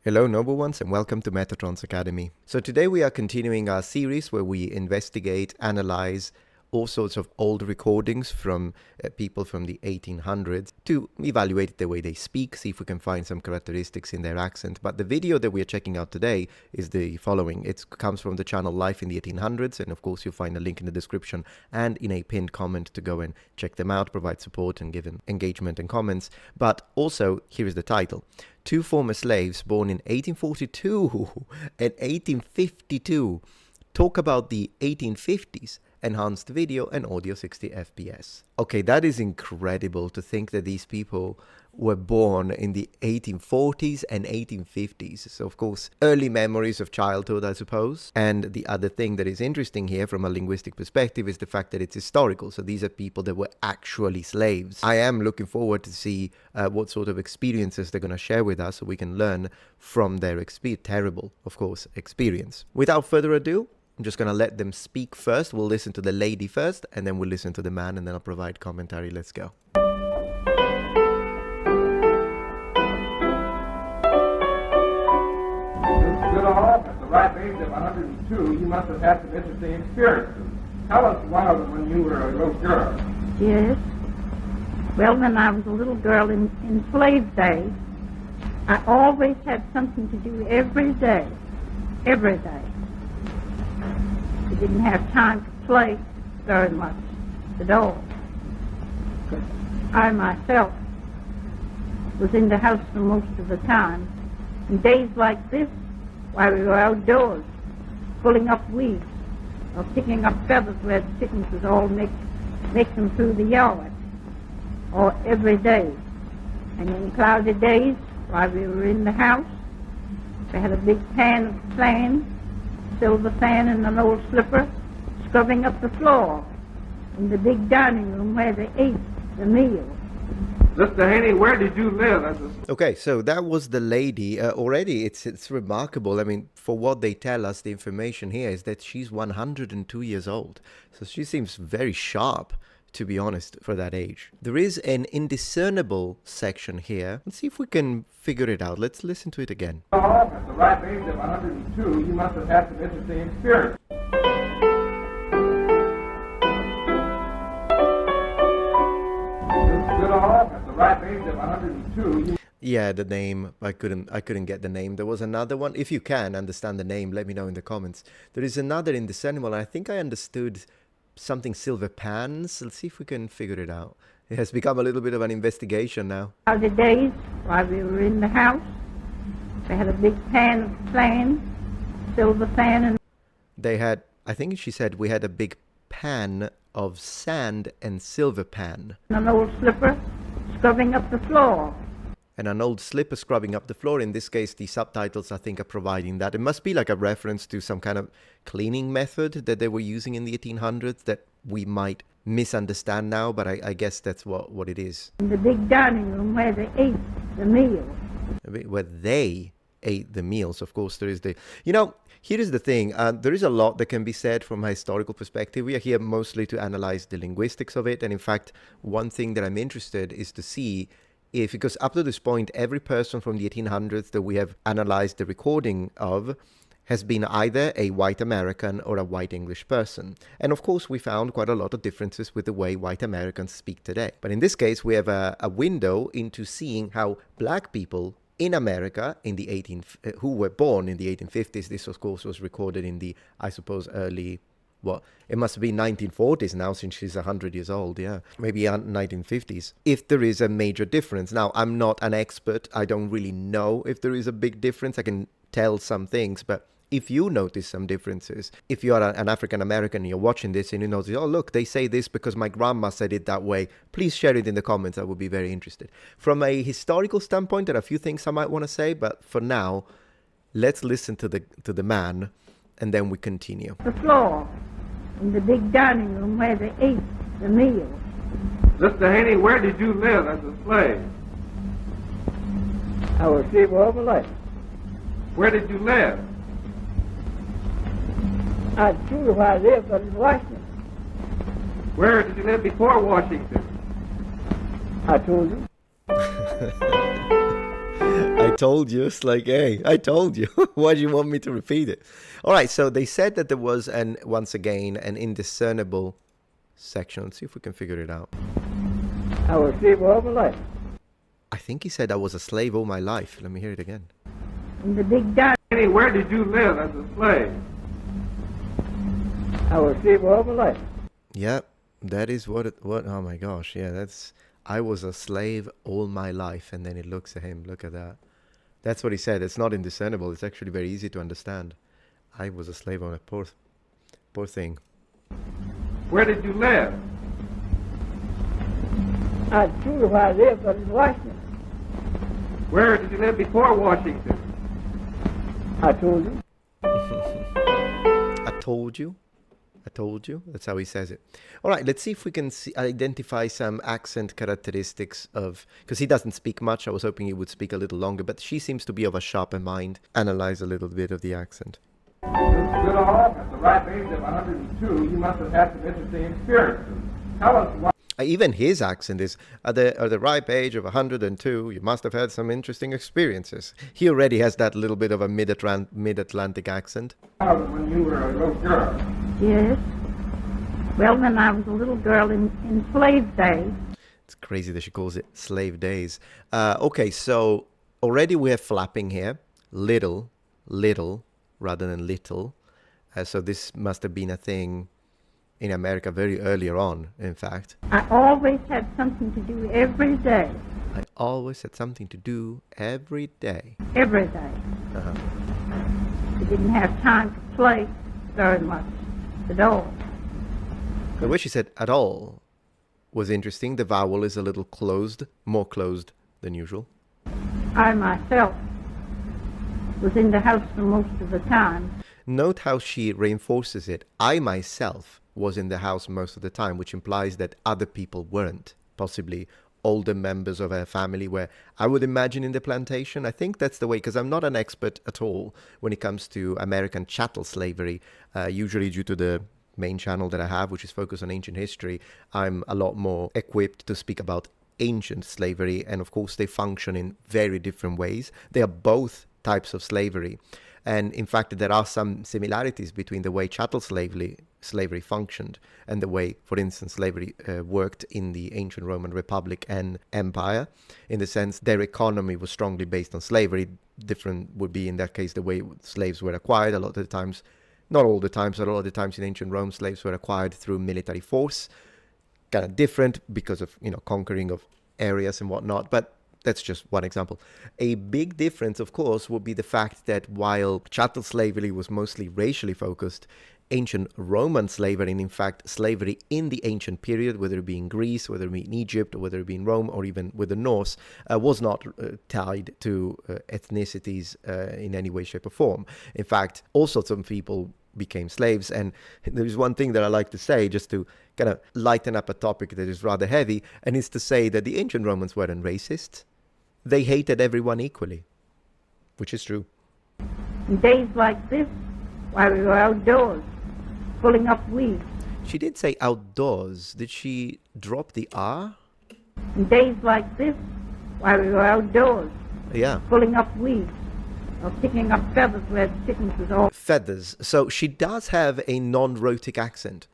Hello noble ones and welcome to Metatron's Academy. So today we are continuing our series where we investigate, analyze all sorts of old recordings from people from the 1800s to evaluate the way they speak, see if we can find some characteristics in their accent. But the video that we are checking out today is the following. It comes from the channel Life in the 1800s, and of course you'll find a link in the description and in a pinned comment to go and check them out, provide support and give engagement and comments. But also, here is the title. Two former slaves born in 1842 and 1852 talk about the 1850s, enhanced video and audio 60 FPS. Okay, that is incredible to think that these people were born in the 1840s and 1850s. So of course, early memories of childhood, I suppose. And the other thing that is interesting here from a linguistic perspective is the fact that it's historical. So these are people that were actually slaves. I am looking forward to see what sort of experiences they're going to share with us so we can learn from their terrible, of course, experience. Without further ado, I'm just going to let them speak first. We'll listen to the lady first, and then we'll listen to the man, and then I'll provide commentary. Let's go. Good all, at the ripe age of 102, you must have had some interesting experiences. Tell us one of them when you were a little girl. Yes. Well, when I was a little girl in slave days, I always had something to do every day. Every day. We didn't have time to play very much at all. Because I myself was in the house for most of the time. And days like this, while we were outdoors, pulling up weeds, or picking up feathers where the chickens would all make them through the yard, or every day. And in cloudy days, while we were in the house, we had a big pan of sand, silver fan and an old slipper, scrubbing up the floor in the big dining room where they ate the meal. Mr. Haney, where did you live? Okay, so that was the lady. Already, it's remarkable. I mean, for what they tell us, the information here is that she's 102 years old. So she seems very sharp, to be honest, for that age. There is an indiscernible section here. Let's see if we can figure it out. Let's listen to it again. At the ripe age of 102, you must have had some interesting experiences. Good all, at the ripe age of 102, Yeah, the name. I couldn't get the name. There was another one. If you can understand the name, let me know in the comments. There is another indiscernible. I think I understood something silver pans. Let's see if we can figure it out. It has become a little bit of an investigation now. Other days, while we were in the house, they had a big pan of sand, silver fan, and They had, I think she said, we had a big pan of sand and silver pan. an old slipper scrubbing up the floor. And an old slipper scrubbing up the floor. In this case, the subtitles, I think, are providing that. It must be like a reference to some kind of cleaning method that they were using in the 1800s that we might misunderstand now, but I guess that's what it is. In the big dining room where they ate the meal. Where they ate the meals, of course, there is the... here is the thing. There is a lot that can be said from a historical perspective. We are here mostly to analyze the linguistics of it. And in fact, one thing that I'm interested is to see because up to this point, every person from the 1800s that we have analyzed the recording of has been either a white American or a white English person. And of course, we found quite a lot of differences with the way white Americans speak today. But in this case, we have a window into seeing how black people in America who were born in the 1850s, this of course was recorded in the, I suppose, early... Well, it must be 1940s now since she's 100 years old, yeah. Maybe 1950s. If there is a major difference. Now, I'm not an expert. I don't really know if there is a big difference. I can tell some things, but if you notice some differences, if you are an African American and you're watching this and you notice, oh, look, they say this because my grandma said it that way, please share it in the comments. I would be very interested. From a historical standpoint, there are a few things I might want to say, but for now, let's listen to the man and then we continue. The floor. In the big dining room where they ate the meal. Mr. Haney, where did you live as a slave? I was a slave all my life. Where did you live? I told you where I lived, but in Washington. Where did you live before Washington? I told you. I told you. It's like, hey, I told you. Why do you want me to repeat it? All right, so they said that there was, once again, an indiscernible section. Let's see if we can figure it out. I was slave all my life. I think he said I was a slave all my life. Let me hear it again. In the big dark. Where did you live as a slave? I was slave all my life. Yeah, that is what, oh my gosh, yeah, that's, I was a slave all my life. And then it looks at him, look at that. That's what he said. It's not indiscernible. It's actually very easy to understand. I was a slave on a poor thing. Where did you live? I told you where I lived, but in Washington. Where did you live before Washington? I told you. I told you. I told you. That's how he says it. All right, let's see if we can identify some accent characteristics of, because he doesn't speak much. I was hoping he would speak a little longer, but she seems to be of a sharper mind. Analyze a little bit of the accent. Goodall, at the ripe age of 102, you must have had some interesting experiences. Tell us why. Even his accent is, at the ripe age of 102, you must have had some interesting experiences. He already has that little bit of a mid-Atlantic accent. When you were a little girl. Yes. Well, when I was a little girl in slave days. It's crazy that she calls it slave days. Okay, so already we have flapping here. Little, rather than little. So this must have been a thing in America very earlier on, in fact. I always had something to do every day. I always had something to do every day. Every day. Uh-huh. We didn't have time to play very much at all. The way she said at all was interesting. The vowel is a little closed, more closed than usual. I myself was in the house for most of the time. Note how she reinforces it. I myself was in the house most of the time, which implies that other people weren't. Possibly older members of her family were, I would imagine, in the plantation. I think that's the way, because I'm not an expert at all when it comes to American chattel slavery. Usually due to the main channel that I have, which is focused on ancient history, I'm a lot more equipped to speak about ancient slavery. And of course, they function in very different ways. They are both types of slavery. And in fact, there are some similarities between the way chattel slavery functioned and the way, for instance, slavery worked in the ancient Roman Republic and Empire, in the sense their economy was strongly based on slavery. Different would be in that case the way slaves were acquired. A lot of the times, not all the times, but a lot of the times in ancient Rome, slaves were acquired through military force. Kind of different because of, conquering of areas and whatnot. But that's just one example. A big difference, of course, would be the fact that while chattel slavery was mostly racially focused, ancient Roman slavery, and in fact slavery in the ancient period, whether it be in Greece, whether it be in Egypt, or whether it be in Rome, or even with the Norse, was not tied to ethnicities in any way, shape, or form. In fact, all sorts of people became slaves. And there's one thing that I like to say, just to kind of lighten up a topic that is rather heavy, and it's to say that the ancient Romans weren't racist. They hated everyone equally, which is true. In days like this, while we were outdoors, pulling up weeds. She did say outdoors. Did she drop the R? In days like this, while we were outdoors, Yeah. pulling up weeds, or picking up feathers where the chickens was all. Feathers. So she does have a non-rhotic accent.